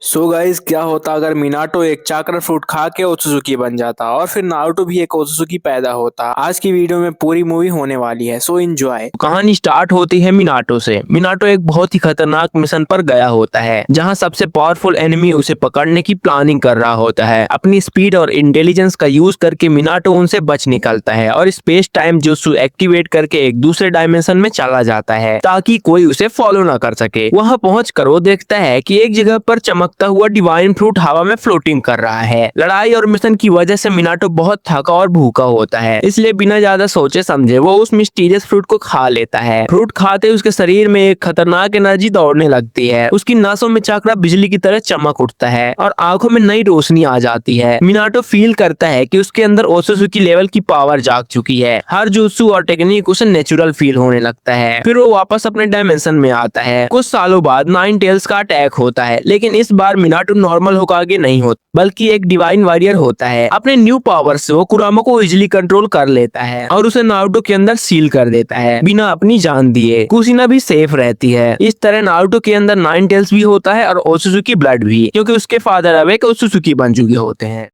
So guys, क्या होता अगर मिनाटो एक चाकर फ्रूट खा के ओत्सुजुकी बन जाता और फिर नारुतो भी एक ओत्सुजुकी पैदा होता। आज की वीडियो में पूरी मूवी होने वाली है, सो एंजॉय। कहानी स्टार्ट होती है मिनाटो से। मिनाटो एक बहुत ही खतरनाक मिशन पर गया होता है जहां सबसे पावरफुल एनिमी उसे पकड़ने की प्लानिंग कर रहा होता है। अपनी स्पीड और इंटेलिजेंस का यूज करके मिनाटो उनसे बच निकलता है और स्पेस टाइम जुत्सु एक्टिवेट करके एक दूसरे डायमेंशन में चला जाता है ताकि कोई उसे फॉलो ना कर सके। वहां पहुंचकर वो देखता है कि एक जगह पर चमकता हुआ डिवाइन फ्रूट हवा में फ्लोटिंग कर रहा है। लड़ाई और मिशन की वजह से मिनाटो बहुत थका और भूखा होता है, इसलिए बिना ज्यादा सोचे समझे वो उस मिस्टीरियस फ्रूट को खा लेता है। फ्रूट खाते उसके शरीर में एक खतरनाक एनर्जी दौड़ने लगती है। उसकी नसों में चक्रा बिजली की तरह चमक उठता है और आंखों में नई रोशनी आ जाती है। मिनाटो फील करता है कि उसके अंदर ओत्सुजुकी लेवल की पावर जाग चुकी है। हर जुत्सु और टेक्निक उसे नेचुरल फील होने लगता है। फिर वो वापस अपने डायमेंशन में आता है। कुछ सालों बाद नाइन टेल्स का अटैक होता है, लेकिन इस बार मिनाटो नॉर्मल होकागे नहीं होता बल्कि एक डिवाइन वॉरियर होता है। अपने न्यू पावर से वो कुरामा को इजिली कंट्रोल कर लेता है और उसे नारुतो के अंदर सील कर देता है बिना अपनी जान दिए। कुशिना भी सेफ रहती है। इस तरह नारुतो के अंदर नाइन टेल्स भी होता है और ओत्सुजुकी ब्लड भी, क्योंकि उसके फादर अब एक ओत्सुजुकी बन चुके होते हैं।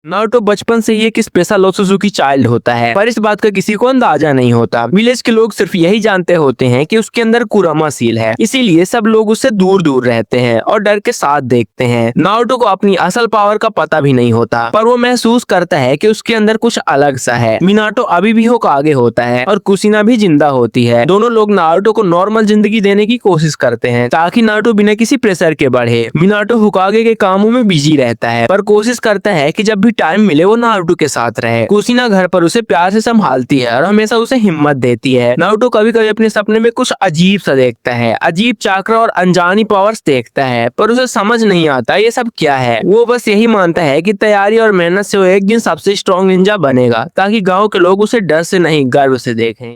नारुतो बचपन से ही एक स्पेशल ओत्सुजुकी चाइल्ड होता है, पर इस बात का किसी को अंदाजा नहीं होता। विलेज के लोग सिर्फ यही जानते होते हैं कि उसके अंदर कुरामा सील है, इसीलिए सब लोग उससे दूर दूर रहते हैं और डर के साथ देखते हैं। नारुतो को अपनी असल पावर का पता भी नहीं होता, पर वो महसूस करता है कि उसके अंदर कुछ अलग सा है। मिनाटो अभी भी होकागे होता है और कुशिना भी जिंदा होती है। दोनों लोग नारुतो को नॉर्मल जिंदगी देने की कोशिश करते हैं ताकि नारुतो बिना किसी प्रेशर के बढ़े। मिनाटो होकागे के कामों में बिजी रहता है, पर कोशिश करता है कि जब भी टाइम मिले वो नारुतो के साथ रहे। कुशिना घर पर उसे प्यार से संभालती है और हमेशा उसे हिम्मत देती है। नारुतो कभी कभी अपने सपने में कुछ अजीब सा देखता है, अजीब चाकरा और अनजानी पावर्स देखता है, पर उसे समझ नहीं आता ये सब क्या है। वो बस यही मानता है कि तैयारी और मेहनत से वो एक दिन सबसे स्ट्रॉन्ग निंजा बनेगा ताकि गाँव के लोग उसे डर से नहीं गर्व से देखें।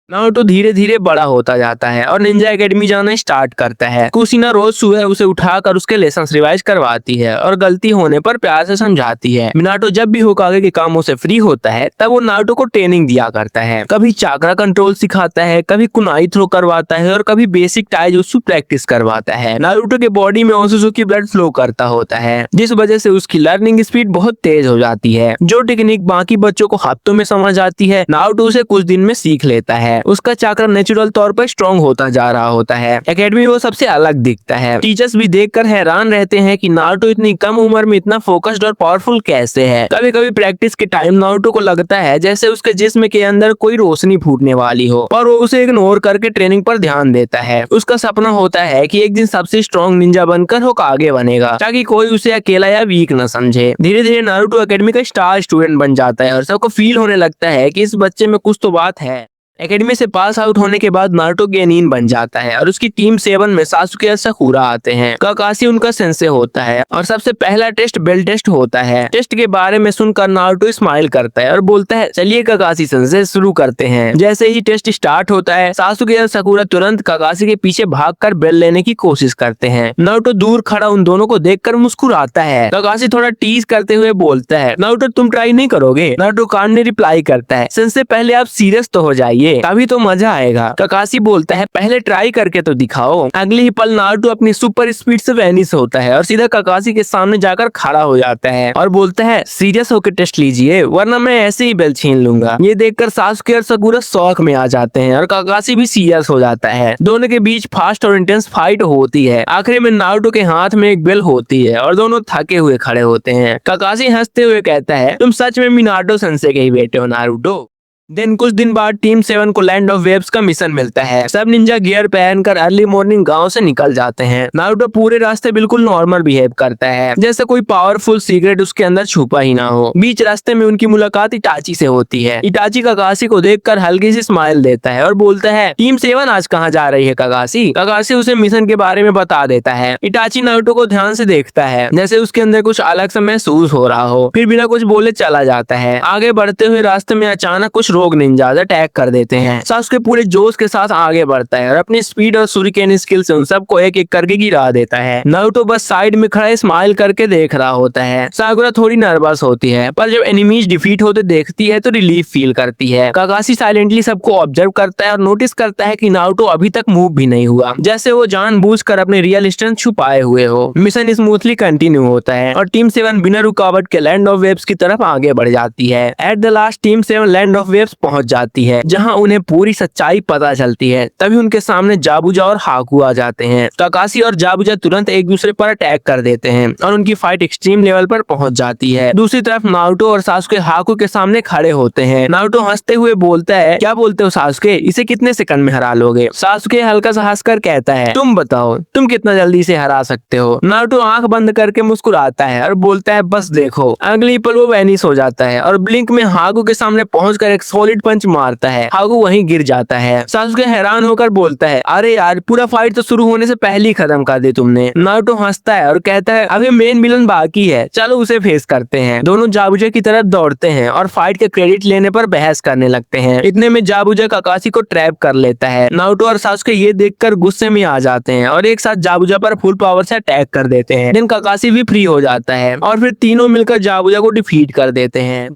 नारुतो धीरे धीरे बड़ा होता जाता है और निंजा एकेडमी जाना स्टार्ट करता है। कुशिना रोज सुबह उसे उठाकर उसके लेसन रिवाइज करवाती है और गलती होने पर प्यार से समझाती है। मिनाटो जब भी होकागे के कामों से फ्री होता है तब वो नारुतो को ट्रेनिंग दिया करता है। कभी चाकरा कंट्रोल सिखाता है, कभी कुनाई थ्रो करवाता है और कभी बेसिक टाइजुत्सु प्रैक्टिस करवाता है। नारुतो के बॉडी में ओत्सुजुकी ब्लड फ्लो करता होता है, जिस वजह से उसकी लर्निंग स्पीड बहुत तेज हो जाती है। जो टेक्निक बाकी बच्चों को हफ्तों में समझ आती है, नारुतो उसे कुछ दिन में सीख लेता है। उसका चाकरा नेचुरल तौर पर स्ट्रॉन्ग होता जा रहा होता है। एकेडमी में वो सबसे अलग दिखता है। टीचर्स भी देखकर हैरान रहते हैं कि नारुतो इतनी कम उम्र में इतना फोकस्ड और पावरफुल कैसे है। कभी कभी प्रैक्टिस के टाइम नारुतो को लगता है जैसे उसके जिस्म के अंदर कोई रोशनी फूटने वाली हो, पर वो उसे इग्नोर करके ट्रेनिंग पर ध्यान देता है। उसका सपना होता है कि एक दिन सबसे स्ट्रॉन्ग निंजा बनकर होकागे बनेगा ताकि कोई उसे अकेला या वीक न समझे। धीरे धीरे नारुतो एकेडमी का स्टार स्टूडेंट बन जाता है और सबको फील होने लगता है कि इस बच्चे में कुछ तो बात है। एकेडमी से पास आउट होने के बाद नारुतो गेनिन बन जाता है और उसकी टीम 7 में सासुके और साकुरा आते हैं। काकाशी उनका सेंसे होता है और सबसे पहला टेस्ट बेल टेस्ट होता है। टेस्ट के बारे में सुनकर नारुतो स्माइल करता है और बोलता है, चलिए काकाशी सेंसे शुरू करते हैं। जैसे ही टेस्ट स्टार्ट होता है, सासुके और साकुरा तुरंत काकाशी के पीछे भागकर बेल लेने की कोशिश करते हैं। नारुतो दूर खड़ा उन दोनों को देखकर मुस्कुराता है। काकाशी थोड़ा टीज करते हुए बोलता है, नारुतो तुम ट्राई नहीं करोगे? नारुतो कान ने रिप्लाई करता है, सेंसे पहले आप सीरियस तो हो जाइए, तभी तो मजा आएगा। काकाशी बोलता है, पहले ट्राई करके तो दिखाओ। अगले ही पल नारुतो अपनी सुपर स्पीड से वैनिश होता है और सीधा काकाशी के सामने जाकर खड़ा हो जाता है और बोलता है, सीरियस होकर टेस्ट लीजिए वरना मैं ऐसे ही बेल छीन लूंगा। ये देखकर सासुके और साकुरा शौक में आ जाते हैं और काकाशी भी सीरियस हो जाता है। दोनों के बीच फास्ट और इंटेंस फाइट होती है। आखिर में नारुतो के हाथ में एक बेल होती है और दोनों थके हुए खड़े होते हैं। काकाशी हंसते हुए कहता है, तुम सच में मिनाटो सेंसे के ही बेटे हो नारुतो। देन कुछ दिन बाद टीम 7 को लैंड ऑफ वेव्स का मिशन मिलता है। सब निंजा गियर पहनकर अर्ली मॉर्निंग गांव से निकल जाते हैं। नारुतो पूरे रास्ते बिल्कुल नॉर्मल बिहेव करता है, जैसे कोई पावरफुल सीक्रेट उसके अंदर छुपा ही ना हो। बीच रास्ते में उनकी मुलाकात इटाची से होती है। इटाची काकाशी को देखकर हल्की सी स्माइल देता है और बोलता है, टीम 7 आज कहाँ जा रही है काकाशी? काकाशी उसे मिशन के बारे में बता देता है। इटाची नारुतो को ध्यान से देखता है, जैसे उसके अंदर कुछ अलग सा महसूस हो रहा हो, फिर बिना कुछ बोले चला जाता है। आगे बढ़ते हुए रास्ते में अचानक कुछ रोग निंजास अटैक कर देते हैं। सासुके पूरे जोश के साथ आगे बढ़ता है और अपनी स्पीड और शूरिकेन स्किल से उन सबको एक एक करके गिरा देता है। नारुतो बस साइड में खड़ा स्माइल करके देख रहा होता है। साकुरा थोड़ी नर्वस होती है, पर जब एनिमीज डिफीट होते देखती है तो रिलीफ फील करती है। काकाशी साइलेंटली सबको ऑब्जर्व करता है और नोटिस करता है कि नारुतो अभी तक मूव भी नहीं हुआ, जैसे वो जानबूझकर अपने रियल स्ट्रेंथ छुपाए हुए हो। मिशन स्मूथली कंटिन्यू होता है और टीम 7 बिना रुकावट के लैंड ऑफ वेव्स की तरफ आगे बढ़ जाती है। At the last team 7 land of waves पहुंच जाती है, जहां उन्हें पूरी सच्चाई पता चलती है। तभी उनके सामने जाबुजा और हाकू आ जाते हैं। काकाशी और जाबुजा तुरंत एक दूसरे पर अटैक कर देते हैं और उनकी फाइट एक्सट्रीम लेवल पर पहुंच जाती है। दूसरी तरफ नारुतो और सासुके हाकू के सामने खड़े होते हैं। नारुतो हंसते हुए बोलता है, क्या बोलते हो सासुके, इसे कितने सेकंड में हरा लोगे? सासुके हल्का सा हंसकर कहता है, तुम बताओ, तुम कितना जल्दी से हरा सकते हो? नारुतो आंख बंद करके मुस्कुराता है और बोलता है, बस देखो। अगली पल वो वैनिश हो जाता है और ब्लिंक में हाकू के सामने पहुंचकर एक सॉलिड पंच मारता है। हाकू वहीं गिर जाता है। सासुके हैरान होकर बोलता है, अरे यार, पूरा फाइट तो शुरू होने से पहले ही खत्म कर दी तुमने। नारुतो हंसता है और कहता है, अभी मेन विलन बाकी है, चलो उसे फेस करते हैं। दोनों जाबुजा की तरफ दौड़ते हैं और फाइट के क्रेडिट लेने पर बहस करने लगते हैं। इतने में जाबुजा काकाशी को ट्रैप कर लेता है। नारुतो और सासुके ये देखकर गुस्से में आ जाते हैं और एक साथ जाबुजा पर फुल पावर से अटैक कर देते हैं। देन काकाशी भी फ्री हो जाता है और फिर तीनों मिलकर जाबुजा को डिफीट कर देते हैं।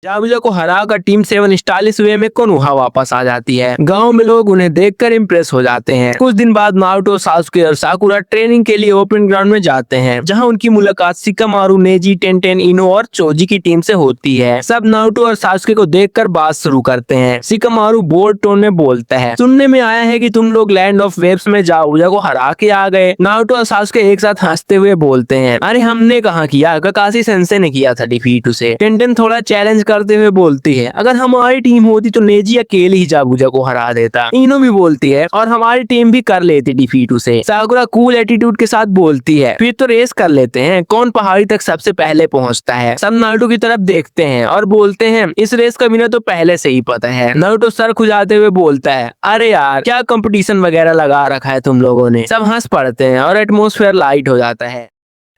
जाबुजा को हराकर टीम 7 स्टाइलिश वे में कोनोहा वापस आ जाती है। गांव में लोग उन्हें देखकर इम्प्रेस हो जाते हैं। कुछ दिन बाद नारुतो, सासुके और साकुरा ट्रेनिंग के लिए ओपन ग्राउंड में जाते हैं, जहां उनकी मुलाकात शिकामारु, नेजी, टेंटेन, इनो और चोजी की टीम से होती है। सब नारुतो और सासुके को देखकर बात शुरू करते हैं। शिकामारु बोल्ड टोन में बोलता है, सुनने में आया है कि तुम लोग लैंड ऑफ वेव्स में जाबुजा को हरा के आ गए। नारुतो और सासुके एक साथ हंसते हुए बोलते हैं, अरे हमने कहाँ किया, काकाशी सेंसे ने किया था डिफीट उसे। टेंटेन थोड़ा चैलेंज करते हुए बोलती है, अगर हमारी टीम होती तो नेजी अकेले ही जाबुजा को हरा देता। इनो भी बोलती है, और हमारी टीम भी कर लेती डिफीट उसे। साकुरा कूल एटीट्यूड के साथ बोलती है, फिर तो रेस कर लेते हैं, कौन पहाड़ी तक सबसे पहले पहुंचता है। सब नारुतो की तरफ देखते हैं और बोलते हैं, इस रेस का विनर तो पहले से ही पता है। नारुतो सर खुजाते हुए बोलता है, अरे यार, क्या कंपटीशन वगैरह लगा रखा है तुम लोगों ने। सब हंस पड़ते हैं और एटमॉस्फेयर लाइट हो जाता है।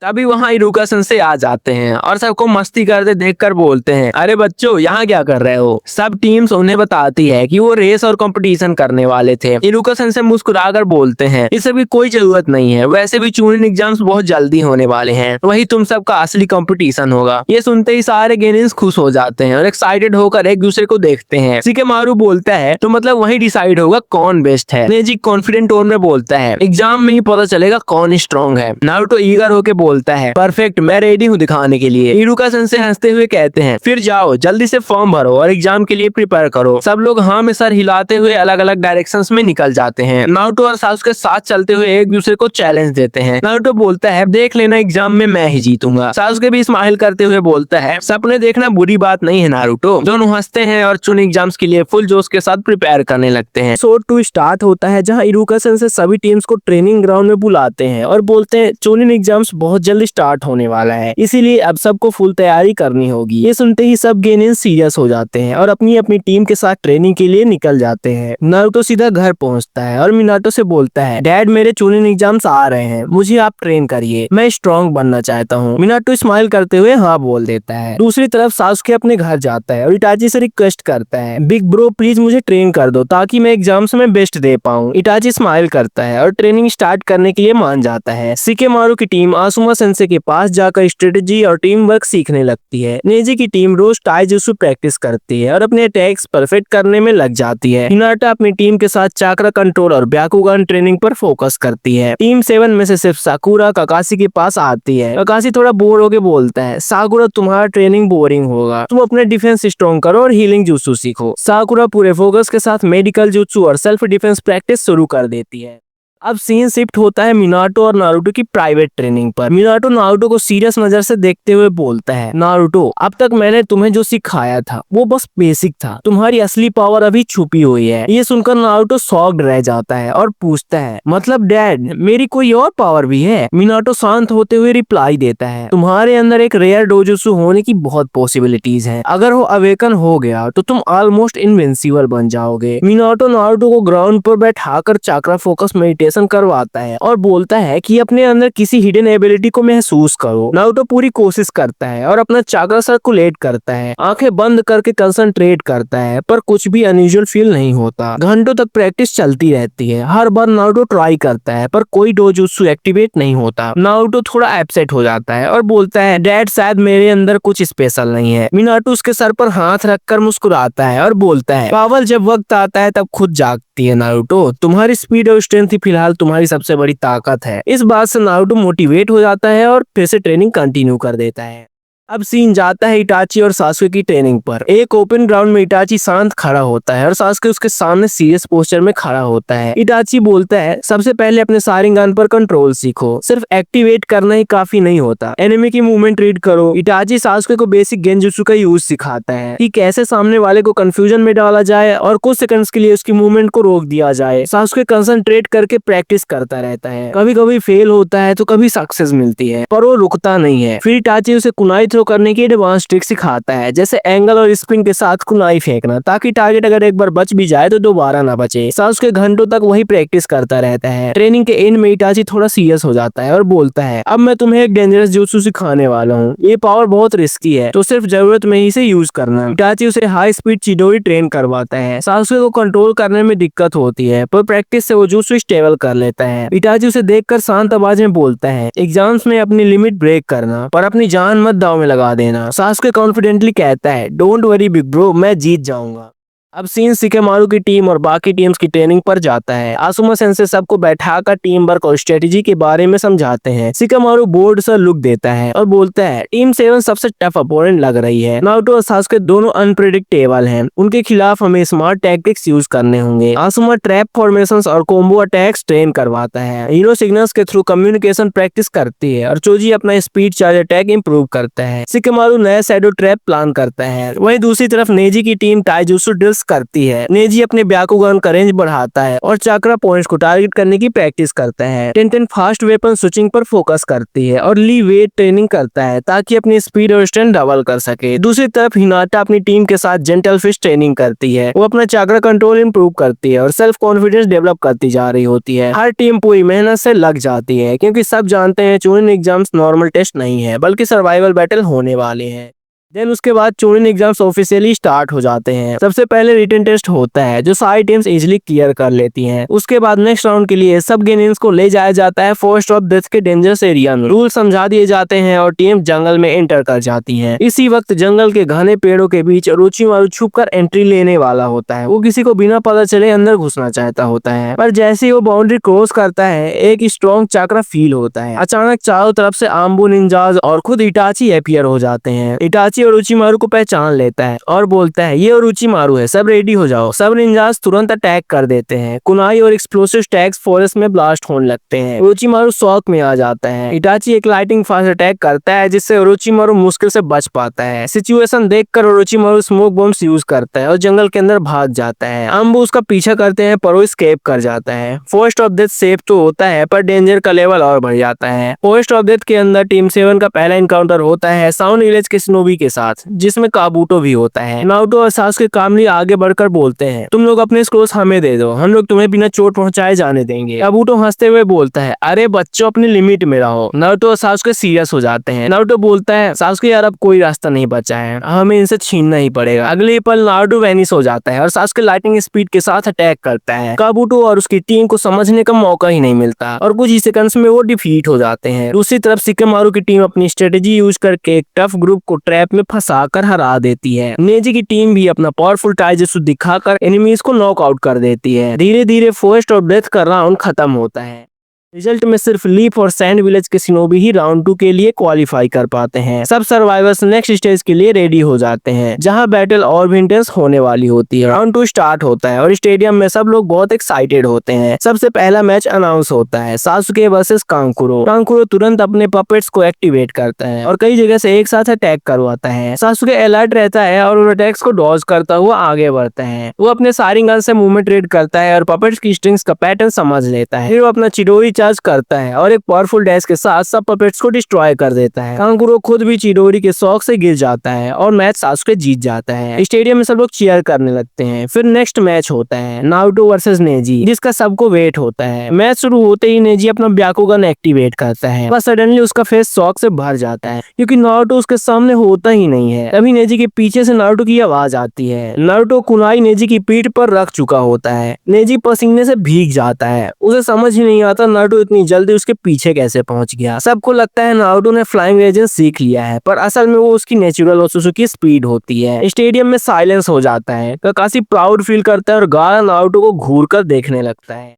तभी वहाँ इरुका सेंसे आ जाते हैं और सबको मस्ती करते देखकर बोलते हैं, अरे बच्चों, यहाँ क्या कर रहे हो? सब टीम्स उन्हें बताती है कि वो रेस और कंपटीशन करने वाले थे। इरुका सेंसे मुस्कुराकर बोलते हैं, इस सब की कोई जरूरत नहीं है, वैसे भी चूनिन एग्जाम्स बहुत जल्दी होने वाले हैं, वही तुम सबका असली कंपटीशन होगा। ये सुनते ही सारे गेनिन्स खुश हो जाते हैं और एक्साइटेड होकर एक दूसरे को देखते हैं। शिकेमारु बोलता है, तो मतलब वही डिसाइड होगा कौन बेस्ट है। नेजी कॉन्फिडेंट टोन में बोलता है, एग्जाम में ही पता चलेगा कौन स्ट्रॉन्ग है। नारुतो ईगर होकर बोलता है, परफेक्ट, मैं रेडी हूँ दिखाने के लिए। इरुका सेंसे हंसते हुए कहते हैं, फिर जाओ, जल्दी से फॉर्म भरो और एग्जाम के लिए प्रिपेयर करो। सब लोग हाँ में सर हिलाते हुए अलग अलग डायरेक्शंस में निकल जाते हैं। नारुतो और सासुके साथ चलते हुए एक दूसरे को चैलेंज देते हैं। नारुतो बोलता है, देख लेना, एग्जाम में मैं ही जीतूंगा। सासुके भी स्माइल करते हुए बोलता है, सपने देखना बुरी बात नहीं है नारुतो। दोनों हंसते हैं और चुन एग्जाम्स के लिए फुल जोश के साथ प्रिपेयर करने लगते हैं। एपिसोड 2 स्टार्ट होता है, जहाँ इरुका सेंसे सभी टीम्स को ट्रेनिंग ग्राउंड में बुलाते हैं और बोलते हैं, चुनिन एग्जाम्स बहुत जल्दी स्टार्ट होने वाला है, इसीलिए अब सबको फुल तैयारी करनी होगी। ये सुनते ही सब गेनिन सीरियस हो जाते हैं और अपनी अपनी टीम के साथ ट्रेनिंग के लिए निकल जाते हैं। नारुतो सीधा घर पहुंचता है और मिनाटो से बोलता है, डैड, मेरे चुनिन एग्जाम्स आ रहे हैं, मुझे आप ट्रेन करिए, मैं स्ट्रॉन्ग बनना चाहता हूँ। मिनाटो स्माइल करते हुए हाँ बोल देता है। दूसरी तरफ सासुके अपने घर जाता है और इटाची से रिक्वेस्ट करता है, बिग ब्रो प्लीज मुझे ट्रेन कर दो ताकि मैं एग्जाम्स में बेस्ट दे पाऊँ। इटाची स्माइल करता है और ट्रेनिंग स्टार्ट करने के लिए मान जाता है। शिकेमारु की टीम आसुमा सेंसे के पास जाकर स्ट्रेटेजी और टीम वर्क सीखने लगती है। नेजी की टीम रोज टाइजुत्सु प्रैक्टिस करती है और अपने अटैक्स परफेक्ट करने में लग जाती है। हिनाटा अपनी टीम के साथ चाक्रा कंट्रोल और ब्याकुगान ट्रेनिंग पर फोकस करती है। टीम 7 में से सिर्फ साकुरा काकाशी के पास आती है। काकाशी थोड़ा बोर होके बोलता है, साकुरा, तुम्हारा ट्रेनिंग बोरिंग होगा, तुम अपने डिफेंस स्ट्रॉन्ग करो और हीलिंग जुत्सु सीखो। साकुरा पूरे फोकस के साथ मेडिकल जुत्सु और सेल्फ डिफेंस प्रैक्टिस शुरू कर देती है। अब सीन शिफ्ट होता है मिनाटो और नारुतो की प्राइवेट ट्रेनिंग पर। मिनाटो नारुतो को सीरियस नजर से देखते हुए बोलता है, नारुतो, अब तक मैंने तुम्हें जो सिखाया था वो बस बेसिक था, तुम्हारी असली पावर अभी छुपी हुई है। ये सुनकर नारुतो शॉक्ड रह जाता है और पूछता है, मतलब डैड, मेरी कोई और पावर भी है? मिनाटो शांत होते हुए रिप्लाई देता है, तुम्हारे अंदर एक रेयर डोजुत्सु होने की बहुत पॉसिबिलिटीज है, अगर वो अवेकन हो गया तो तुम ऑलमोस्ट इनविंसिबल बन जाओगे। मिनाटो नारुतो को ग्राउंड पर बैठाकर चाक्रा फोकस मेडिटेशन मेडिटेशन करवाता है और बोलता है कि अपने अंदर किसी हिडन एबिलिटी को महसूस करो। नारुतो पूरी कोशिश करता है और अपना चाक्रा सर्कुलेट करता है, आंखें बंद करके कंसंट्रेट करता है, पर कुछ भी अनयूजुअल फील नहीं होता। घंटों तक प्रैक्टिस चलती रहती है। हर बार नारुतो ट्राई करता है पर कोई डोजुत्सु एक्टिवेट नहीं होता। नारुतो थोड़ा अपसेट हो जाता है और बोलता है डैड शायद मेरे अंदर कुछ स्पेशल नहीं है। मिनाटो उसके सर पर हाथ रखकर मुस्कुराता है और बोलता है पावल जब वक्त आता है तब खुद जागती है नारुतो, तुम्हारी स्पीड और स्ट्रेंथ ही फिलहाल तुम्हारी सबसे बड़ी ताकत है। इस बात से नारुतो मोटिवेट हो जाता है और फिर से ट्रेनिंग कंटिन्यू कर देता है। अब सीन जाता है इटाची और सासुके की ट्रेनिंग पर। एक ओपन ग्राउंड में इटाची शांत खड़ा होता है और सासुके उसके सामने सीरियस पोस्चर में खड़ा होता है। इटाची बोलता है सबसे पहले अपने शारिंगान पर कंट्रोल सीखो, सिर्फ एक्टिवेट करना ही काफी नहीं होता, एनिमी की मूवमेंट रीड करो। इटाची सासुके को बेसिक गेंजुत्सु का यूज सिखाता है कि कैसे सामने वाले को कंफ्यूजन में डाला जाए और कुछ सेकंड्स के लिए उसकी मूवमेंट को रोक दिया जाए। सासुके कंसंट्रेट करके प्रैक्टिस करता रहता है, कभी कभी फेल होता है तो कभी सक्सेस मिलती है, पर वो रुकता नहीं है। फिर इटाची उसे कुनाई करने की एडवांस ट्रिक सिखाता है, जैसे एंगल और स्पिन के साथ कुनाई फेंकना, ताकि टारगेट अगर एक बार बच भी जाए तो दोबारा ना बचे। सासुके घंटों तक वही प्रैक्टिस करता रहता है। ट्रेनिंग के एंड में इटाची थोड़ा सीरियस हो जाता है और बोलता है अब मैं तुम्हें एक डेंजरस jutsu सिखाने वाला हूँ, ये पावर बहुत रिस्की है तो सिर्फ जरूरत में ही इसे यूज करना। इटाची उसे हाई स्पीड चिडोरी ट्रेन करवाता है। सासुके को कंट्रोल करने में दिक्कत होती है पर प्रैक्टिस से वो jutsu स्टेबल कर लेता है। इटाची उसे देखकर शांत आवाज में बोलता है एग्जाम्स में अपनी लिमिट ब्रेक करना पर अपनी जान मत दांव में लगा देना। सासुके कॉन्फिडेंटली कहता है डोंट वरी बिग ब्रो, मैं जीत जाऊंगा। अब सीन शिकेमारु की टीम और बाकी टीम्स की ट्रेनिंग पर जाता है। आसुमा सेंसे सबको बैठाकर टीम वर्क और स्ट्रेटेजी के बारे में समझाते हैं। शिकेमारु बोर्ड सा लुक देता है और बोलता है टीम 7 सबसे टफ अपोनेंट लग रही है। नारुतो और सासुके दोनों अनप्रेडिक्टेबल हैं, उनके खिलाफ हमें स्मार्ट टैक्टिक्स यूज करने होंगे। आसुमा ट्रैप फॉर्मेशंस और कॉम्बो अटैक्स ट्रेन करवाता है। हीरो सिग्नल्स के थ्रू कम्युनिकेशन प्रैक्टिस करती है और चोजी अपना स्पीड चार्ज अटैक इंप्रूव करता है। शिकेमारु नया शैडो ट्रैप प्लान करता है। वहीं दूसरी तरफ नेजी की टीम टाइजुत्सु ड्रिल्स करती है। नेजी अपने ब्याकुगन का रेंज बढ़ाता है और चाक्रा पॉइंट्स को टारगेट करने की प्रैक्टिस करता है। टेंटेन फास्ट वेपन स्विचिंग पर फोकस करती है और ली वेट ट्रेनिंग करता है ताकि अपनी स्पीड और स्ट्रेंथ डबल कर सके। दूसरी तरफ हिनाटा अपनी टीम के साथ जेंटल फिश ट्रेनिंग करती है। वो अपना चाक्रा कंट्रोल इंप्रूव करती है और सेल्फ कॉन्फिडेंस डेवलप करती जा रही होती है। हर टीम पूरी मेहनत से लग जाती है क्योंकि सब जानते हैं चूनिन एग्जाम्स नॉर्मल टेस्ट नहीं है बल्कि सर्वाइवल बैटल होने वाले हैं। देन उसके बाद चूनिन एग्जाम्स ऑफिशियली स्टार्ट हो जाते हैं। सबसे पहले रिटन टेस्ट होता है जो सारी टीम्स इजीली क्लियर कर लेती हैं। उसके बाद नेक्स्ट राउंड के लिए सब गेनिंग्स को ले जाया जाता है फर्स्ट ऑफ डेथ के डेंजरस एरिया में। रूल समझा दिए जाते हैं और टीम जंगल में एंटर कर जाती है। इसी वक्त जंगल के घने पेड़ों के बीच ओरोचिमारु छुपकर एंट्री लेने वाला होता है। वो किसी को बिना पता चले अंदर घुसना चाहता होता है, पर जैसे ही वो बाउंड्री क्रॉस करता है एक स्ट्रॉन्ग चाक्रा फील होता है। अचानक चारों तरफ से आम्बू निंजाज और खुद इटाची अपीयर हो जाते हैं। इटाची ओरोचिमारु को पहचान लेता है और बोलता है ये ओरोचिमारु है, सब रेडी हो जाओ। सब निंजास तुरंत अटैक कर देते हैं। कुनाई और एक्सप्लोसिव टैग्स फॉरेस्ट में ब्लास्ट होने लगते हैं। ओरोचिमारु शॉक में आ जाता है। इटाची एक लाइटिंग फास्ट अटैक करता है जिससे ओरोचिमारु मुश्किल से बच पाता है। सिचुएशन देखकर ओरोचिमारु स्मोक बॉम्ब्स यूज करता है और जंगल के अंदर भाग जाता है। आम्बू उसका पीछा करते हैं पर वो एस्केप कर जाता है। फर्स्ट ऑफ डेथ सेफ तो होता है पर डेंजर का लेवल और बढ़ जाता है। फर्स्ट ऑफ डेथ के अंदर टीम 7 का पहला इनकाउंटर होता है साउंड विलेज के स्नोबी के साथ, जिसमें काबूटो भी होता है। नारुतो और सासुके कामली आगे बढ़कर बोलते हैं तुम लोग अपने स्क्रोल्स हमें दे दो, हम लोग तुम्हें बिना चोट पहुंचाए जाने देंगे। काबूटो हंसते हुए बोलता है अरे बच्चों अपनी लिमिट में रहो। नारुतो और सासुके सीरियस हो जाते हैं। नारुतो बोलता है सासुके यार अब कोई रास्ता नहीं बचा है, हमें इनसे छीनना ही पड़ेगा। अगले पल नारुतो वैनिश हो जाता है और सासुके लाइटिंग स्पीड के साथ अटैक करता है। काबूटो और उसकी टीम को समझने का मौका ही नहीं मिलता और कुछ ही सेकंड्स में वो डिफीट हो जाते हैं। दूसरी तरफ शिकेमारु की टीम अपनी स्ट्रेटेजी यूज करके एक टफ ग्रुप को ट्रैप में फंसाकर हरा देती है। नेजी की टीम भी अपना पावरफुल टाइजुत्सु दिखाकर एनिमीज को नॉक आउट कर देती है। धीरे धीरे फर्स्ट ऑफ डेथ का राउंड खत्म होता है। रिजल्ट में सिर्फ लीफ और सैंड विलेज के सिनोबी ही राउंड 2 के लिए क्वालिफाई कर पाते हैं। सब सर्वाइवर्स नेक्स्ट स्टेज के लिए रेडी हो जाते हैं जहां बैटल और भी इंटेंस होने वाली होती है। राउंड 2 स्टार्ट होता है और स्टेडियम में सब लोग बहुत एक्साइटेड होते हैं। सबसे पहला मैच अनाउंस होता है सासुके वर्सेस कांकुरो। कांकुरो तुरंत अपने पपेट्स को एक्टिवेट करता है और कई जगह से एक साथ अटैक करवाता है। सासुके अलर्ट रहता है और अटैक्स को डॉज करता हुआ आगे बढ़ता है। वो अपने सारिंगन से मूवमेंट रीड करता है और पपेट्स की स्ट्रिंग्स का पैटर्न समझ लेता है। फिर वो अपना चिडोरी रिचार्ज करता है और एक पावरफुल डैश के साथ सब पपेट्स को डिस्ट्रॉय कर देता है। कांकुरो खुद भी चिडोरी के शौक से गिर जाता है और मैच सासुके जीत जाता है। स्टेडियम में सब लोग चीयर करने लगते हैं। फिर नेक्स्ट मैच होता है नारुतो वर्सेस नेजी, जिसका सबको वेट होता है। मैच शुरू होते ही नेजी अपना ब्याकुगन एक्टिवेट करता है, पर सडनली उसका फेस शॉक से भर जाता है क्योंकि नारुतो उसके सामने होता ही नहीं है। तभी नेजी के पीछे से नारुतो की आवाज आती है। नारुतो कुनाई नेजी की पीठ पर रख चुका होता है। नेजी पसीने से भीग जाता है। उसे समझ ही नहीं आता नारुतो इतनी जल्दी उसके पीछे कैसे पहुंच गया। सबको लगता है नारुतो ने फ्लाइंग रेजेंस सीख लिया है, पर असल में वो उसकी नेचुरल ओत्सुकी स्पीड होती है। स्टेडियम में साइलेंस हो जाता है। काकाशी प्राउड फील करता है और गारा नारुतो को घूर कर देखने लगता है।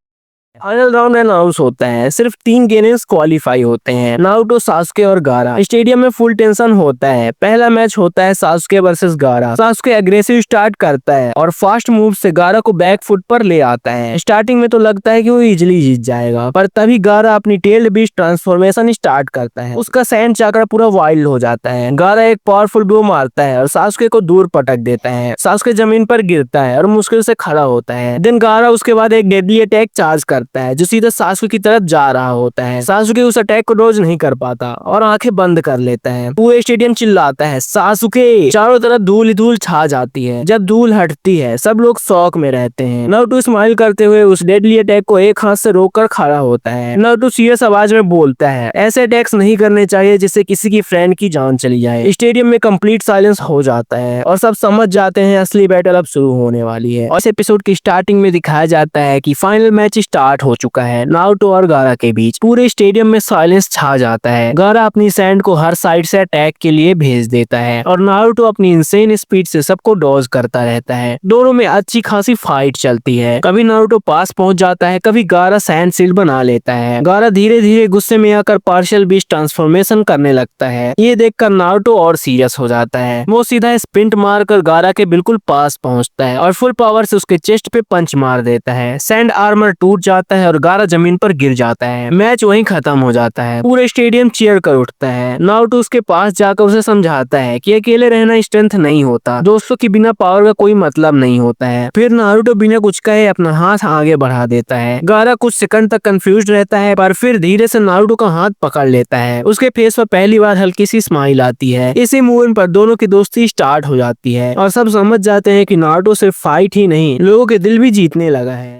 फाइनल राउंड अनाउंस होता है। सिर्फ 3 गेनर्स क्वालिफाई होते हैं, नारुतो, सासुके और गारा। स्टेडियम में फुल टेंशन होता है। पहला मैच होता है सासुके वर्सेस गारा। सासुके एग्रेसिव स्टार्ट करता है और फास्ट मूव से गारा को बैक फुट पर ले आता है। स्टार्टिंग में तो लगता है कि वो इजिली जीत जाएगा, पर तभी गारा अपनी टेल्ड बीस्ट ट्रांसफॉर्मेशन स्टार्ट करता है। उसका सैंड चाकरा पूरा वाइल्ड हो जाता है। गारा एक पावरफुल ब्लो मारता है और सासुके को दूर पटक देता है। सासुके जमीन पर गिरता है और मुश्किल से खड़ा होता है। देन गारा उसके बाद एक डेडली अटैक चार्ज करता है जो सीधा सासुके की तरफ जा रहा होता है। सासुके उस अटैक को डॉज नहीं कर पाता और आंखें बंद कर लेता है। पूरे स्टेडियम चिल्लाता है सासुके। चारों तरफ धूल ही धूल छा जाती है। जब धूल हटती है सब लोग शॉक में रहते हैं। नारुतो स्माइल करते हुए उस डेडली अटैक को एक हाथ से रोककर खड़ा होता है। नारुतो सीरियस आवाज में बोलता है ऐसे अटैक्स नहीं करने चाहिए जिससे किसी की फ्रेंड की जान चली जाए। स्टेडियम में कंप्लीट साइलेंस हो जाता है और सब समझ जाते हैं असली बैटल अब शुरू होने वाली है। और इस एपिसोड की स्टार्टिंग में दिखाया जाता है कि फाइनल मैच स्टार्ट हो चुका है नारुतो और गारा के बीच। पूरे स्टेडियम में साइलेंस छा जाता है। गारा अपनी सैंड को हर साइड से अटैक के लिए भेज देता है और नारुतो अपनी इंसेन स्पीड से सबको डॉज करता रहता है। दोनों में अच्छी खासी फाइट चलती है। कभी नारुतो पास पहुंच जाता है, कभी गारा सैंड सील्ड बना लेता है। गारा धीरे धीरे गुस्से में आकर पार्शियल बीस्ट ट्रांसफॉर्मेशन करने लगता है। ये देखकर नारुतो और सीरियस हो जाता है। वो सीधा स्पिंट मारकर गारा के बिल्कुल पास पहुंचता है और फुल पावर से उसके चेस्ट पे पंच मार देता है। सैंड आर्मर टूट जाता है और गारा जमीन पर गिर जाता है। मैच वहीं खत्म हो जाता है। पूरे स्टेडियम चीयर कर उठता है। नारुतो उसके पास जाकर उसे समझाता है कि अकेले रहना स्ट्रेंथ नहीं होता, दोस्तों के बिना पावर का कोई मतलब नहीं होता है। फिर नारुतो बिना कुछ कहे अपना हाथ आगे बढ़ा देता है। गारा कुछ सेकंड तक कंफ्यूज रहता है, पर फिर धीरे से नारुतो का हाथ पकड़ लेता है। उसके फेस पर पहली बार हल्की सी स्माइल आती है। इसी मूवमेंट पर दोनों की दोस्ती स्टार्ट हो जाती है और सब समझ जाते हैं कि नारुतो सिर्फ फाइट ही नहीं, लोगों के दिल भी जीतने लगा है।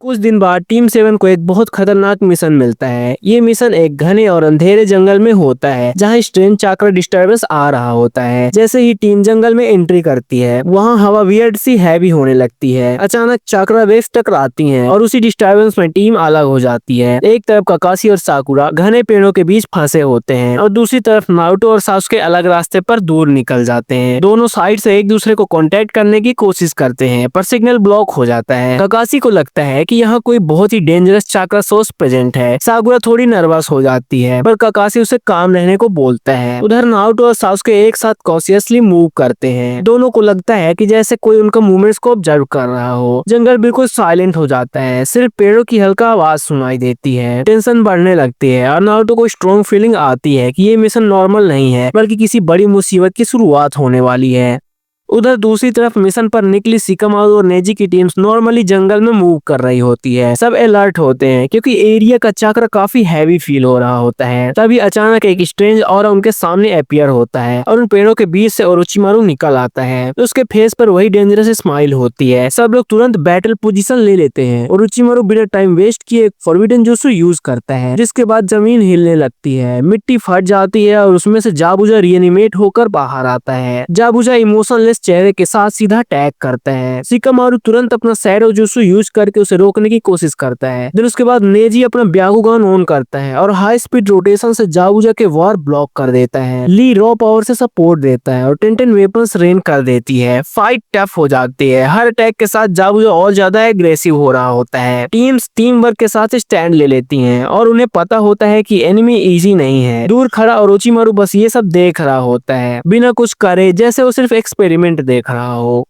कुछ दिन बाद टीम 7 को एक बहुत खतरनाक मिशन मिलता है। ये मिशन एक घने और अंधेरे जंगल में होता है जहाँ स्ट्रेंज चाक्रा डिस्टर्बेंस आ रहा होता है। जैसे ही टीम जंगल में एंट्री करती है वहाँ हवा वियर्ड सी हैवी होने लगती है। अचानक चाक्रा वेव्स टकराती हैं और उसी डिस्टर्बेंस में टीम अलग हो जाती है। एक तरफ काकाशी और साकुरा घने पेड़ों के बीच फंसे होते हैं और दूसरी तरफ नारुतो और सासुके अलग रास्ते पर दूर निकल जाते हैं। दोनों साइड से एक दूसरे को कॉन्टेक्ट करने की कोशिश करते हैं पर सिग्नल ब्लॉक हो जाता है। काकाशी को लगता है कि यहाँ कोई बहुत ही डेंजरस चाक्रा सोर्स प्रेजेंट है। साकुरा थोड़ी नर्वस हो जाती है पर काकाशी उसे काम रहने को बोलता है। उधर नारुतो और सासुके एक साथ कॉशियसली मूव करते हैं। दोनों को लगता है कि जैसे कोई उनका मूवमेंट्स को ऑब्जर्व कर रहा हो। जंगल बिल्कुल साइलेंट हो जाता है, सिर्फ पेड़ों की हल्का आवाज सुनाई देती है। टेंशन बढ़ने लगती है और नारुतो को स्ट्रॉन्ग फीलिंग आती है कि ये मिशन नॉर्मल नहीं है बल्कि किसी बड़ी मुसीबत की शुरुआत होने वाली है। उधर दूसरी तरफ मिशन पर निकली शिकामारू और नेजी की टीम्स नॉर्मली जंगल में मूव कर रही होती है। सब अलर्ट होते हैं क्योंकि एरिया का चाक्रा काफी हैवी फील हो रहा होता है। तभी अचानक एक स्ट्रेंज ऑरा उनके सामने अपीयर होता है और उन पेड़ों के बीच से ओरोचिमारू निकल आता है। उसके फेस पर वही डेंजरस स्माइल होती है। सब लोग तुरंत बैटल पोजीशन ले लेते हैं। ओरोचिमारू बिना टाइम वेस्ट किए एक फॉरबिडन जुत्सु यूज करता है, जिसके बाद जमीन हिलने लगती है, मिट्टी फट जाती है और उसमें से जाबुजा रिएनिमेट होकर बाहर आता है। जाबुजा इमोशनलेस चेहरे के साथ सीधा अटैक करता है। शिकामारू तुरंत अपना शैडो जुत्सु यूज करके उसे रोकने की कोशिश करता है। फिर उसके बाद नेजी अपना ब्याकुगान ऑन करता है और हाई स्पीड रोटेशन से जाबुजा के वार ब्लॉक कर देता है। ली रॉ पावर से सपोर्ट देता है और टेंटेन वेपन्स रेन कर देती है। फाइट टफ हो जाती है। हर अटैक के साथ जाबुजा और ज्यादा एग्रेसिव हो रहा होता है। टीम्स टीम वर्क के साथ स्टैंड ले लेती हैं और उन्हें पता होता है कि एनिमी इजी नहीं है। दूर खड़ा ओरोचिमारू बस ये सब देख रहा होता है बिना कुछ करे, जैसे वो सिर्फ एक्सपेरिमेंट देख रहा हो।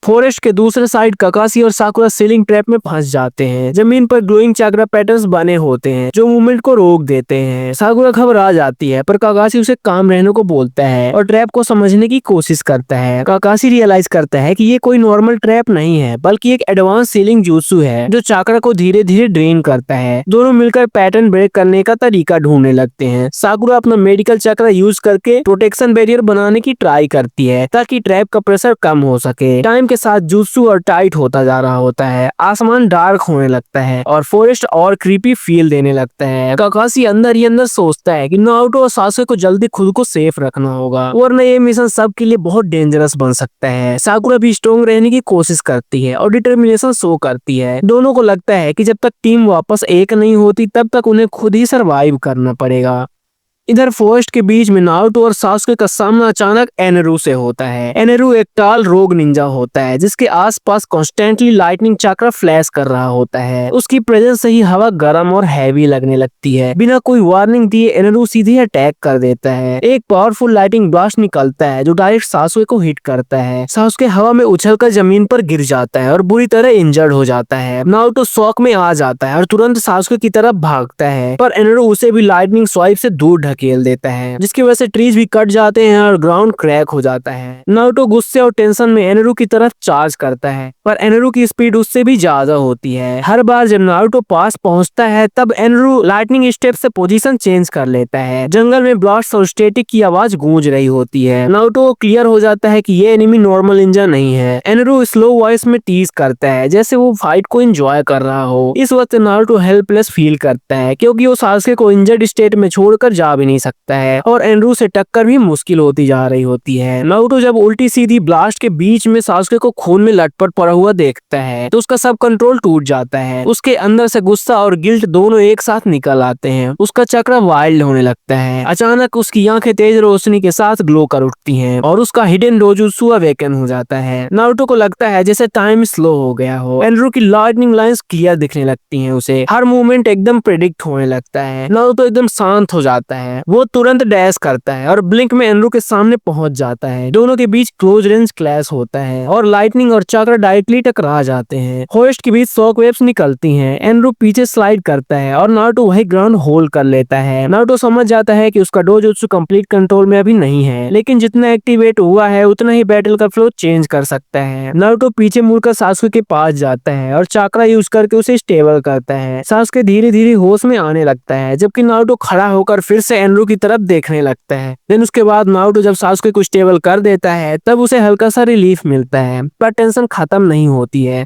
फॉरेस्ट के दूसरे साइड काकाशी और साकुरा सीलिंग ट्रैप में फंस जाते हैं। जमीन पर ग्लोइंग चक्रा पैटर्न्स बने होते हैं जो मूवमेंट को रोक देते हैं। साकुरा घबरा जाती है पर काकाशी उसे काम रहने को बोलता है और ट्रैप को समझने की कोशिश करता है। काकाशी रियलाइज करता है कि ये कोई नॉर्मल ट्रैप नहीं है बल्कि एक एडवांस सीलिंग jutsu है जो चक्रा को धीरे धीरे ड्रेन करता है। दोनों मिलकर पैटर्न ब्रेक करने का तरीका ढूंढने लगते हैं। साकुरा अपना मेडिकल चक्रा यूज करके प्रोटेक्शन बैरियर बनाने की ट्राई करती है ताकि ट्रैप का प्रेशर कम हो सके। टाइम के साथ jutsu और टाइट होता जा रहा होता है। आसमान डार्क होने लगता है और फॉरेस्ट और क्रीपी फील देने लगता है। काकाशी अंदर ही अंदर सोचता है कि नारुतो और सासुके को जल्दी खुद को सेफ रखना होगा वरना ये मिशन सबके लिए बहुत डेंजरस बन सकता है। साकुरा भी स्ट्रॉन्ग रहने की कोशिश करती है और डिटर्मिनेशन शो करती है। दोनों को लगता है कि जब तक टीम वापस एक नहीं होती तब तक उन्हें खुद ही सरवाइव करना पड़ेगा। इधर फॉरेस्ट के बीच में नारुतो और सासुके का सामना अचानक एनेरू से होता है। एनेरू एक टाल रोग निंजा होता है जिसके आसपास कॉन्स्टेंटली लाइटनिंग चक्र फ्लैश कर रहा होता है। उसकी प्रेजेंस से ही हवा गर्म और हैवी लगने लगती है। बिना कोई वार्निंग दिए एनेरू सीधे अटैक कर देता है। एक पावरफुल लाइटिंग ब्लास्ट निकलता है जो डायरेक्ट सासुके को हिट करता है। सासुके हवा में उछलकर जमीन पर गिर जाता है और बुरी तरह इंजर्ड हो जाता है। नारुतो शॉक में आ जाता है और तुरंत सासुके की तरफ भागता है पर एनेरू उसे भी लाइटनिंग स्वाइप से दूर खेल देता है जिसकी वजह से ट्रीज भी कट जाते हैं और ग्राउंड क्रैक हो जाता है। नारुतो गुस्से और टेंशन में एनेरू की तरफ चार्ज करता है पर एनेरू की स्पीड उससे भी ज्यादा होती है। हर बार जब नारुतो पास पहुंचता है तब एनेरू लाइटनिंग स्टेप से पोजीशन चेंज कर लेता है। जंगल में ब्लास्ट और स्टैटिक की आवाज गूंज रही होती है। नारुतो को क्लियर हो जाता है कि ये एनिमी नॉर्मल निंजा नहीं है। एनेरू स्लो वॉइस में टीज करता है जैसे वो फाइट को एंजॉय कर रहा हो। इस वक्त नारुतो हेल्पलेस फील करता है क्योंकि वो सासुके को इंजर्ड स्टेट में छोड़कर जा भी नहीं सकता है और एनेरू से टक्कर भी मुश्किल होती जा रही होती है। नारुतो जब उल्टी सीधी ब्लास्ट के बीच में सासुके को खून में लटपट पड़ा हुआ देखता है तो उसका सब कंट्रोल टूट जाता है। उसके अंदर से गुस्सा और गिल्ट दोनों एक साथ निकल आते हैं। उसका चक्र वाइल्ड होने लगता है। अचानक उसकी आंखें तेज रोशनी के साथ ग्लो कर उठती हैं और उसका हिडन डोजुत्सु अवेकन हो जाता है। नारुतो को लगता है जैसे टाइम स्लो हो गया हो। एनेरू की लाइटनिंग लाइंस क्लियर दिखने लगती हैं उसे। हर मूवमेंट एकदम प्रेडिक्ट होने लगता है। नारुतो एकदम शांत हो जाता है। वो तुरंत डैश करता है और ब्लिंक में एनेरू के सामने पहुंच जाता है। दोनों के बीच क्लोज रेंज क्लैश होता है और लाइटनिंग और चक्र डायरेक्टली टकरा जाते हैं। फॉरेस्ट के बीच शॉक वेव्स निकलती हैं। एनेरू पीछे स्लाइड करता है और नारुतो वही ग्राउंड होल्ड कर लेता है। नारुतो समझ जाता है कि उसका डोजुत्सु कंप्लीट कंट्रोल में अभी नहीं है लेकिन जितना एक्टिवेट हुआ है उतना ही बैटल का फ्लो चेंज कर सकता है। नारुतो पीछे मुड़कर सासुके के पास जाता है और चक्रा यूज करके उसे स्टेबल करता है। सासुके धीरे धीरे होश में आने लगता है जबकि नारुतो खड़ा होकर फिर से एनेरू की तरफ देखने लगता है। देन उसके बाद नारुतो जब सासुके को स्टेबल कर देता है तब उसे हल्का सा रिलीफ मिलता है पर टेंशन खत्म नहीं होती है।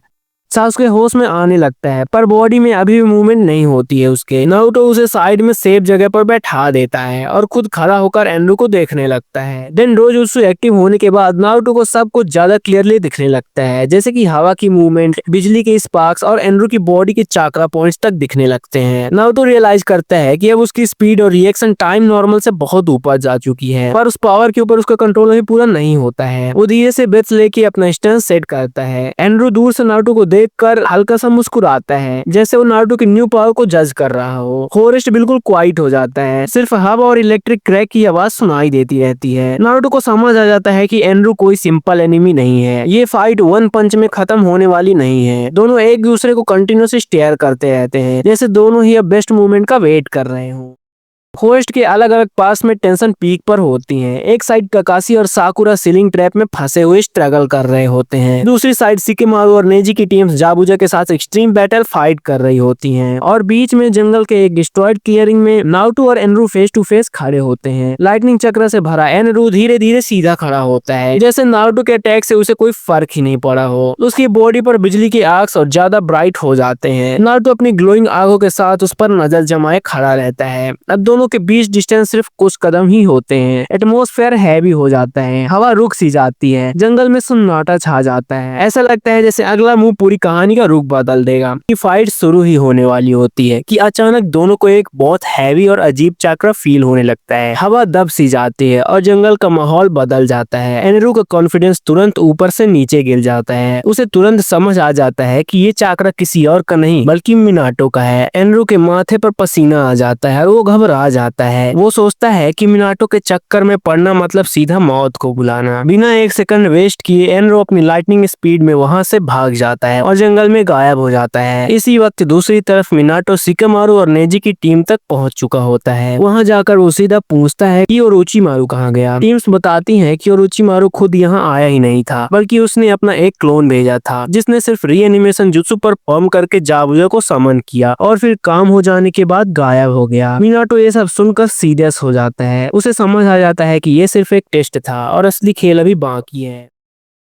सासुके होश में आने लगता है पर बॉडी में अभी भी मूवमेंट नहीं होती है उसके। नारुतो उसे साइड में सेफ जगह पर बैठा देता है और खुद खड़ा होकर एनेरू को देखने लगता है। देन डोजुत्सु एक्टिव होने के बाद नारुतो को सब कुछ ज्यादा क्लियरली दिखने लगता है जैसे कि हवा की मूवमेंट, बिजली के स्पार्क्स और एनेरू की बॉडी के चक्रा पॉइंट्स तक दिखने लगते हैं। नारुतो रियलाइज करता है कि अब उसकी स्पीड और रिएक्शन टाइम नॉर्मल से बहुत ऊपर जा चुकी है पर उस पावर के ऊपर उसका कंट्रोल अभी पूरा नहीं होता है। वो धीरे से ब्रेथ लेके अपना स्टैंस सेट करता है। एनेरू दूर से नारुतो को देखकर हल्का सा मुस्कुराता है जैसे वो नारुतो की न्यू पावर को जज कर रहा हो। फॉरेस्ट बिल्कुल क्वाइट हो जाता है। सिर्फ हवा और इलेक्ट्रिक क्रैक की आवाज सुनाई देती रहती है। नारुतो को समझ आ जाता है कि एनेरू कोई सिंपल एनिमी नहीं है। ये फाइट वन पंच में खत्म होने वाली नहीं है। दोनों एक दूसरे को कंटिन्यूअसली स्टेयर करते रहते हैं जैसे दोनों ही अब बेस्ट मूवमेंट का वेट कर रहे हो। फॉरेस्ट के अलग अलग पास में टेंशन पीक पर होती है। एक साइड काकाशी और साकुरा सीलिंग ट्रैप में फंसे हुए स्ट्रगल कर रहे होते हैं। दूसरी साइड शिकेमारू और नेजी की टीम्स जाबुजा के साथ एक्सट्रीम बैटल फाइट कर रही होती हैं और बीच में जंगल के एक डिस्ट्रॉयड क्लियरिंग में नारुतो और एनेरू फेस टू फेस खड़े होते हैं। लाइटनिंग चक्र से भरा एनेरू धीरे धीरे सीधा खड़ा होता है जैसे नारुतो के अटैक से उसे कोई फर्क ही नहीं पड़ा हो। उसकी बॉडी पर बिजली के आर्क्स और ज्यादा ब्राइट हो जाते हैं। नारुतो अपनी ग्लोइंग आंखों के साथ उस पर नजर जमाए खड़ा रहता है। अब दोनों के बीच डिस्टेंस सिर्फ कुछ कदम ही होते हैं। एटमॉस्फेयर हैवी हो जाता है। हवा रुक सी जाती है। जंगल में सन्नाटा छा जाता है। ऐसा लगता है जैसे अगला मूव पूरी कहानी का रुख बदल देगा। ये फाइट शुरू ही होने वाली होती है कि अचानक दोनों को एक बहुत हैवी और अजीब चक्र फील होने लगता है। हवा दब सी जाती है और जंगल का माहौल बदल जाता है। एनेरू का कॉन्फिडेंस तुरंत ऊपर से नीचे गिर जाता है। उसे तुरंत समझ आ जाता है कि ये चक्र किसी और का नहीं बल्कि मिनाटो का है। एनेरू के माथे पर पसीना आ जाता है और वो घबरा जाता है। वो सोचता है कि मिनाटो के चक्कर में पड़ना मतलब सीधा मौत को बुलाना। बिना एक सेकंड वेस्ट किए एनरो अपनी लाइटनिंग स्पीड में वहां से भाग जाता है और जंगल में गायब हो जाता है। इसी वक्त दूसरी तरफ मिनाटो शिकामारु और नेजी की टीम तक पहुंच चुका होता है। वहां जाकर वो सीधा पूछता है कि ओरोचिमारू कहाँ गया। टीम्स बताती हैं कि ओरोचिमारू खुद यहाँ आया ही नहीं था, बल्कि उसने अपना एक क्लोन भेजा था जिसने सिर्फ रीएनिमेशन जुत्सु परफॉर्म करके जाबुया को समन किया और फिर काम हो जाने के बाद गायब हो गया। मिनाटो ये सब सुनकर सीरियस हो जाता है। उसे समझ आ जाता है कि ये सिर्फ एक टेस्ट था और असली खेल अभी बाकी है।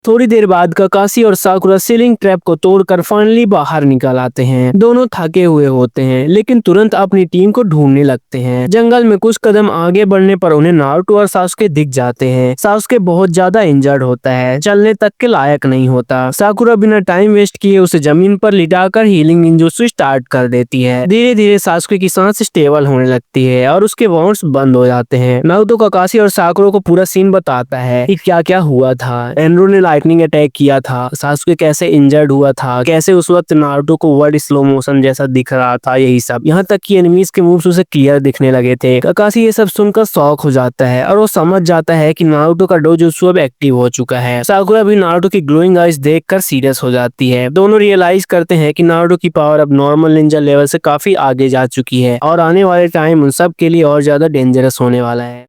थोड़ी देर बाद काकाशी और साकुरा सीलिंग ट्रैप को तोड़कर फाइनली बाहर निकल आते हैं। दोनों थके हुए होते हैं लेकिन तुरंत अपनी टीम को ढूंढने लगते हैं। जंगल में कुछ कदम आगे बढ़ने पर उन्हें नारुतो और सासुके दिख जाते हैं। सासुके बहुत ज्यादा इंजर्ड होता है, चलने तक के लायक नहीं होता। साकुरा बिना टाइम वेस्ट किए उसे जमीन पर लिटाकर हीलिंग निंजुत्सु स्टार्ट कर देती है। धीरे धीरे सासुके की सांस स्टेबल होने लगती है और उसके वाउंड्स बंद हो जाते हैं। नारुतो काकाशी और साकुरा को पूरा सीन बताता है कि क्या क्या हुआ था। एनरो ने लाइटनिंग अटैक किया था, सासुके कैसे इंजर्ड हुआ था, कैसे उस वक्त नारुतो को वर्ड स्लो मोशन जैसा दिख रहा था, यही सब। यहाँ तक कि एनिमीज के मूव्स उसे क्लियर दिखने लगे थे। काकाशी ये सब सुनकर शॉक हो जाता है और वो समझ जाता है कि नारुतो का डोजुत्सु अब एक्टिव हो चुका है। साकुरा भी नारुतो की ग्लोइंग आइज देखकर सीरियस हो जाती है। दोनों रियलाइज करते हैं कि नारुतो की पावर अब नॉर्मल निंजा लेवल से काफी आगे जा चुकी है और आने वाले टाइम उन सब के लिए और ज्यादा डेंजरस होने वाला है।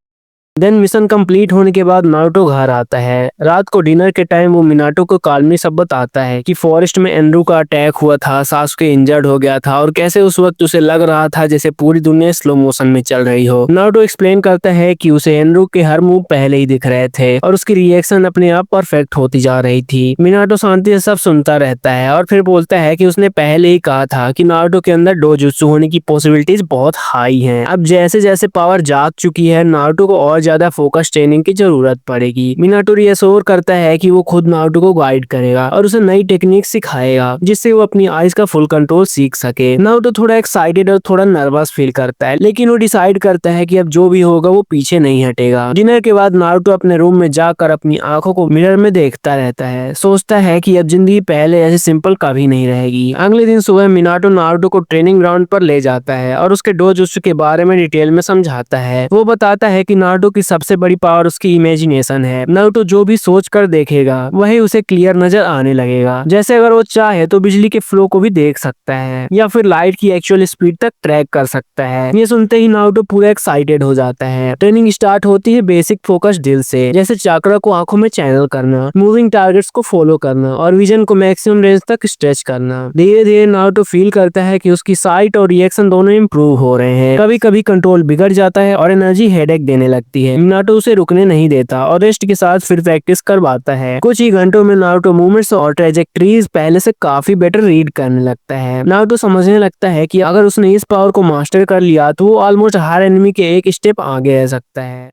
देन मिशन कंप्लीट होने के बाद नारुतो घर आता है। रात को डिनर के टाइम वो मिनाटो को काल्मी सब बताता है कि फॉरेस्ट में एनरू का अटैक हुआ था, सासुके इंजर्ड हो गया था और कैसे उस वक्त उसे लग रहा था जैसे पूरी दुनिया स्लो मोशन में चल रही हो। नारुतो एक्सप्लेन करता है कि उसे एनरू के हर मूव पहले ही दिख रहे थे और उसकी रिएक्शन अपने आप परफेक्ट होती जा रही थी। मिनाटो शांति से सब सुनता रहता है और फिर बोलता है कि उसने पहले ही कहा था कि नारुतो के अंदर डोजुत्सु होने की पॉसिबिलिटीज बहुत हाई हैं। अब जैसे जैसे पावर जाग चुकी है, नारुतो को और ज्यादा फोकस ट्रेनिंग की जरूरत पड़ेगी। मिनाटो रिएश्योर करता है कि वो खुद नारुतो को गाइड करेगा और उसे नई टेक्निक सिखाएगा जिससे वो अपनी आइज का फुल कंट्रोल सीख सके। नारुतो थोड़ा एक्साइटेड और थोड़ा नर्वस फील करता है लेकिन वो डिसाइड करता है कि अब जो भी होगा वो पीछे नहीं हटेगा। डिनर के बाद नारुतो अपने रूम में जाकर अपनी आंखों को मिरर में देखता रहता है। सोचता है कि अब जिंदगी पहले ऐसे सिंपल कभी नहीं रहेगी। अगले दिन सुबह मिनाटो नारुतो को ट्रेनिंग ग्राउंड पर ले जाता है और उसके डोजुत्सु के बारे में डिटेल में समझाता है। वो बताता है कि नारुतो की सबसे बड़ी पावर उसकी इमेजिनेशन है। नारुतो जो भी सोच कर देखेगा वही उसे क्लियर नजर आने लगेगा। जैसे अगर वो चाहे तो बिजली के फ्लो को भी देख सकता है या फिर लाइट की एक्चुअल स्पीड तक ट्रैक कर सकता है। ये सुनते ही नारुतो पूरा एक्साइटेड हो जाता है। ट्रेनिंग स्टार्ट होती है बेसिक फोकस ड्रिल से, जैसे चाक्रा को आंखों में चैनल करना, मूविंग टारगेट्स को फॉलो करना और विजन को मैक्सिमम रेंज तक स्ट्रेच करना। धीरे धीरे नारुतो फील करता है कि उसकी साइट और रिएक्शन दोनों इंप्रूव हो रहे हैं। कभी कभी कंट्रोल बिगड़ जाता है और एनर्जी हेडेक देने लगती है। नारुतो उसे रुकने नहीं देता और रेस्ट के साथ फिर प्रैक्टिस करवाता है। कुछ ही घंटों में नारुतो मूवमेंट्स और ट्रेजेक्टरीज पहले से काफी बेटर रीड करने लगता है। नारुतो समझने लगता है कि अगर उसने इस पावर को मास्टर कर लिया तो वो ऑलमोस्ट हर एनिमी के एक स्टेप आगे रह सकता है।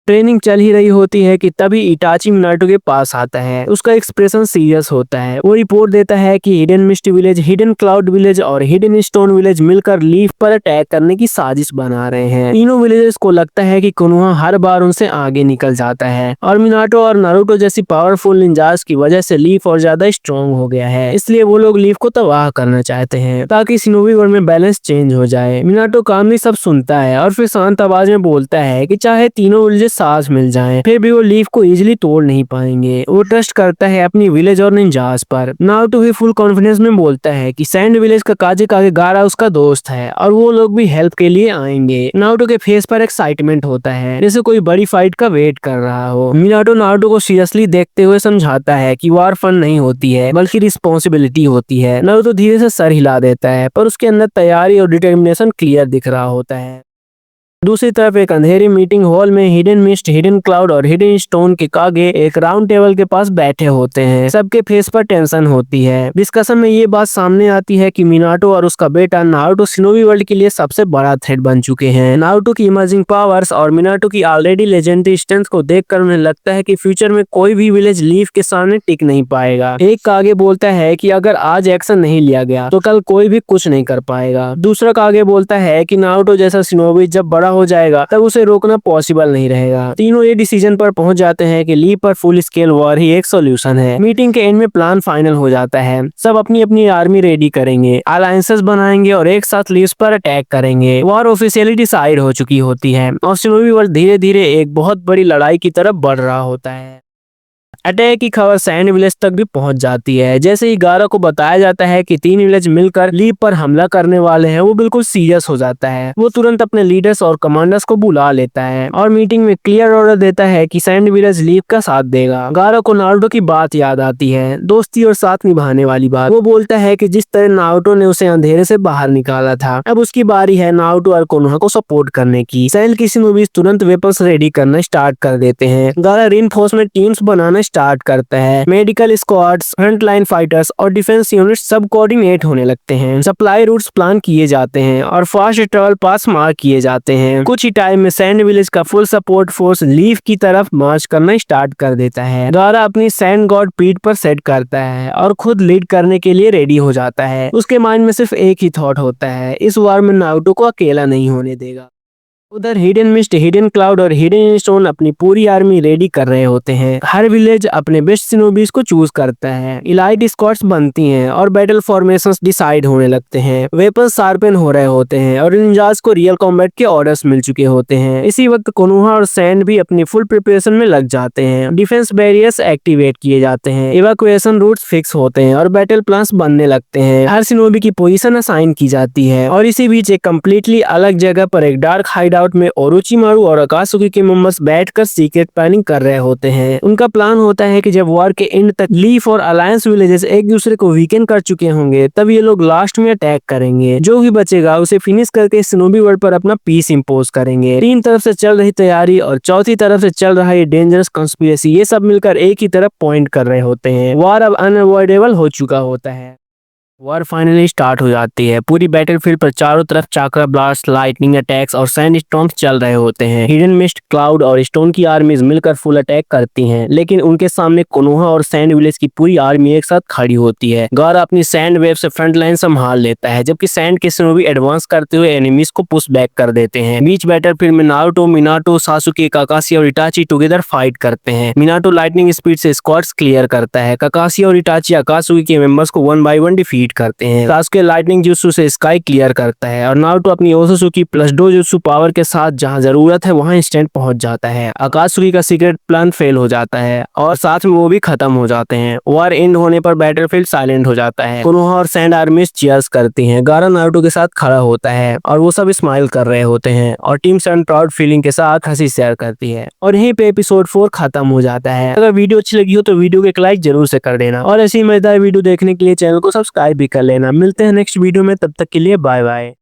ट्रेनिंग चल ही रही होती है कि तभी इटाची मिनाटो के पास आता है। उसका एक्सप्रेशन सीरियस होता है। वो रिपोर्ट देता है कि hidden mist village, hidden cloud village और हिडन स्टोन विलेज मिलकर लीफ पर अटैक करने की साजिश बना रहे हैं। तीनों विलेजेस को लगता है कि कोनोहा हर बार उनसे आगे निकल जाता है और मिनाटो और नारुतो जैसी पावरफुल निंजास की वजह से लीफ और ज्यादा स्ट्रॉन्ग हो गया है। इसलिए वो लोग लीफ को तबाह करना चाहते हैं ताकि शिनोबी वर्ल्ड में बैलेंस चेंज हो जाए। मिनाटो कामली सब सुनता है और फिर शांत आवाज में बोलता है कि चाहे तीनों विलेजेस सांस मिल जाएं, फिर भी वो लीफ को इजीली तोड़ नहीं पाएंगे। वो ट्रस्ट करता है अपनी विलेज और निंजास पर। नारुतो भी फुल कॉन्फिडेंस में बोलता है कि सैंड विलेज का काजे कागेगारा उसका दोस्त है और वो लोग भी हेल्प के लिए आएंगे। नारुतो के फेस पर एक्साइटमेंट होता है जैसे कोई बड़ी फाइट का वेट कर रहा हो। मिनाटो नारुतो को सीरियसली देखते हुए समझाता है कि वार फन नहीं होती है बल्कि रिस्पॉन्सिबिलिटी होती है। नारुतो धीरे से सर हिला देता है पर उसके अंदर तैयारी और डिटर्मिनेशन क्लियर दिख रहा होता है। दूसरी तरफ एक अंधेरी मीटिंग हॉल में हिडन मिस्ट, हिडन क्लाउड और हिडन स्टोन के कागे एक राउंड टेबल के पास बैठे होते हैं। सबके फेस पर टेंशन होती है। डिस्कशन में ये बात सामने आती है कि मिनाटो और उसका बेटा नारुतो शिनोबी वर्ल्ड के लिए सबसे बड़ा थ्रेट बन चुके हैं। नारुतो की इमर्जिंग पावर्स और मिनाटो की ऑलरेडी लेजेंडरी स्ट्रेंथ को देखकर उन्हें लगता है कि फ्यूचर में कोई भी विलेज लीफ के सामने टिक नहीं पाएगा। एक कागे बोलता है कि अगर आज एक्शन नहीं लिया गया तो कल कोई भी कुछ नहीं कर पाएगा। दूसरा कागे बोलता है कि नारुतो जैसा शिनोबी जब बड़ा हो जाएगा तब उसे रोकना पॉसिबल नहीं रहेगा। तीनों ये डिसीजन पर पहुंच जाते हैं कि लीव पर फुल स्केल वॉर ही एक सोल्यूशन है। मीटिंग के एंड में प्लान फाइनल हो जाता है। सब अपनी अपनी आर्मी रेडी करेंगे, अलायंसेस बनाएंगे और एक साथ लीव्स पर अटैक करेंगे। वॉर ऑफिशियली डिसाइड हो चुकी होती है और शिनोबी वर्ल्ड धीरे धीरे एक बहुत बड़ी लड़ाई की तरफ बढ़ रहा होता है। अटैक की खबर सैंड विलेज तक भी पहुंच जाती है। जैसे ही गारा को बताया जाता है कि 3 विलेज मिलकर लीव पर हमला करने वाले हैं, वो बिल्कुल सीरियस हो जाता है। वो तुरंत अपने लीडर्स और कमांडर्स को बुला लेता है और मीटिंग में क्लियर ऑर्डर देता है कि सैंड विलेज लीव का साथ देगा। गारा को नारुतो की बात याद आती है, दोस्ती और साथ निभाने वाली बात। वो बोलता है कि जिस तरह नारुतो ने उसे अंधेरे से बाहर निकाला था, अब उसकी बारी है नारुतो और कोनोहा को सपोर्ट करने की। सैंड की शिनोबीज तुरंत वेपन्स रेडी करना स्टार्ट कर देते हैं। गारा रीइंफोर्समेंट टीम्स बनाना स्टार्ट करता है। मेडिकल स्क्वाड्स, फ्रंटलाइन फाइटर्स और डिफेंस यूनिट्स सब कोऑर्डिनेट होने लगते हैं। सप्लाई रूट्स प्लान किए जाते हैं और फास्ट ट्रैवल पास मार्क किए जाते हैं। कुछ ही टाइम में सैंड विलेज का फुल सपोर्ट फोर्स लीव की तरफ मार्च करना स्टार्ट कर देता है। गारा अपनी सैंड गॉड पीठ पर सेट करता है और खुद लीड करने के लिए रेडी हो जाता है। उसके माइंड में सिर्फ एक ही थॉट होता है, इस वार में नारुतो को अकेला नहीं होने देगा। उधर हिडन मिस्ट, हिडन क्लाउड और हिडन स्टोन अपनी पूरी आर्मी रेडी कर रहे होते हैं। हर विलेज अपने बेस्ट शिनोबीज को चूज करता है। इलाइट स्क्वाड्स बनती हैं और बैटल फॉर्मेशंस डिसाइड होने लगते हैं। वेपन शार्पन हो रहे होते हैं और निंजास को रियल कॉम्बैट के ऑर्डर्स मिल चुके होते हैं। इसी वक्त कोनोहा और सैंड भी अपनी फुल प्रिपरेशन में लग जाते हैं। डिफेंस बैरियर्स एक्टिवेट किए जाते हैं, इवैक्यूएशन रूट्स फिक्स होते हैं और बैटल प्लान्स बनने लगते हैं। हर शिनोबी की पोजीशन असाइन की जाती है और इसी बीच एक कम्प्लीटली अलग जगह पर एक डार्क हाइड आउट में ओरोचिमारू और अकात्सुकी के मेंबर्स बैठकर सीक्रेट प्लानिंग कर रहे होते हैं। उनका प्लान होता है कि जब वॉर के एंड तक लीफ और अलायंस विलेजेस एक दूसरे को वीकेंड कर चुके होंगे, तब ये लोग लास्ट में अटैक करेंगे। जो भी बचेगा उसे फिनिश करके शिनोबी वर्ल्ड पर अपना पीस इंपोज करेंगे। 3 तरफ से चल रही तैयारी और चौथी तरफ से चल रहा ये डेंजरस कंस्पिरेसी, ये सब मिलकर एक ही तरफ पॉइंट कर रहे होते हैं। वॉर अब अनअवॉइडेबल हो चुका होता है। वॉर फाइनली स्टार्ट हो जाती है। पूरी बैटलफील्ड पर चारों तरफ चाक्रा ब्लास्ट, लाइटनिंग अटैक्स और सैंड स्टॉर्म्स चल रहे होते हैं। हिडन मिस्ट, क्लाउड और स्टोन की आर्मीज मिलकर फुल अटैक करती हैं, लेकिन उनके सामने कोनोहा और सैंड विलेज की पूरी आर्मी एक साथ खड़ी होती है। गारा अपनी सैंड वेव से फ्रंट लाइन संभाल लेता है, जबकि सैंड के शिनोबी एडवांस करते हुए एनिमीज को पुश बैक कर देते हैं। बीच बैटलफील्ड में नारुतो, मिनाटो, सासुके, काकाशी और इटाची टुगेदर फाइट करते हैं। मिनाटो लाइटनिंग स्पीड से स्क्वाड्स क्लियर करता है। काकाशी और इटाची अकात्सुकी के मेंबर्स को 1 बाय 1 डिफीट करते हैं। सासुके लाइटनिंग जुत्सु से स्काई क्लियर करता है और नारुतो अपनी ओसुसुकी प्लस डो जुत्सु पावर के साथ जहां जरूरत है वहां इंस्टेंट पहुंच जाता है। अकात्सुकी का सीक्रेट प्लान फेल हो जाता है और साथ में वो भी खत्म हो जाते हैं। वॉर एंड होने पर बैटलफील्ड साइलेंट हो जाता है। कोनोहा और सैंड आर्मीज चीयर्स करती हैं। गारा नारुतो के साथ खड़ा होता है और वो सब स्माइल कर रहे होते हैं और टीम सैंड प्राउड फीलिंग के साथ हंसी शेयर करती है और यहीं पे एपिसोड 4 खत्म हो जाता है। अगर वीडियो अच्छी लगी हो तो वीडियो को एक लाइक जरूर से कर देना और ऐसी मजेदार वीडियो देखने के लिए चैनल को सब्सक्राइब भी कर लेना। मिलते हैं नेक्स्ट वीडियो में, तब तक के लिए बाय बाय।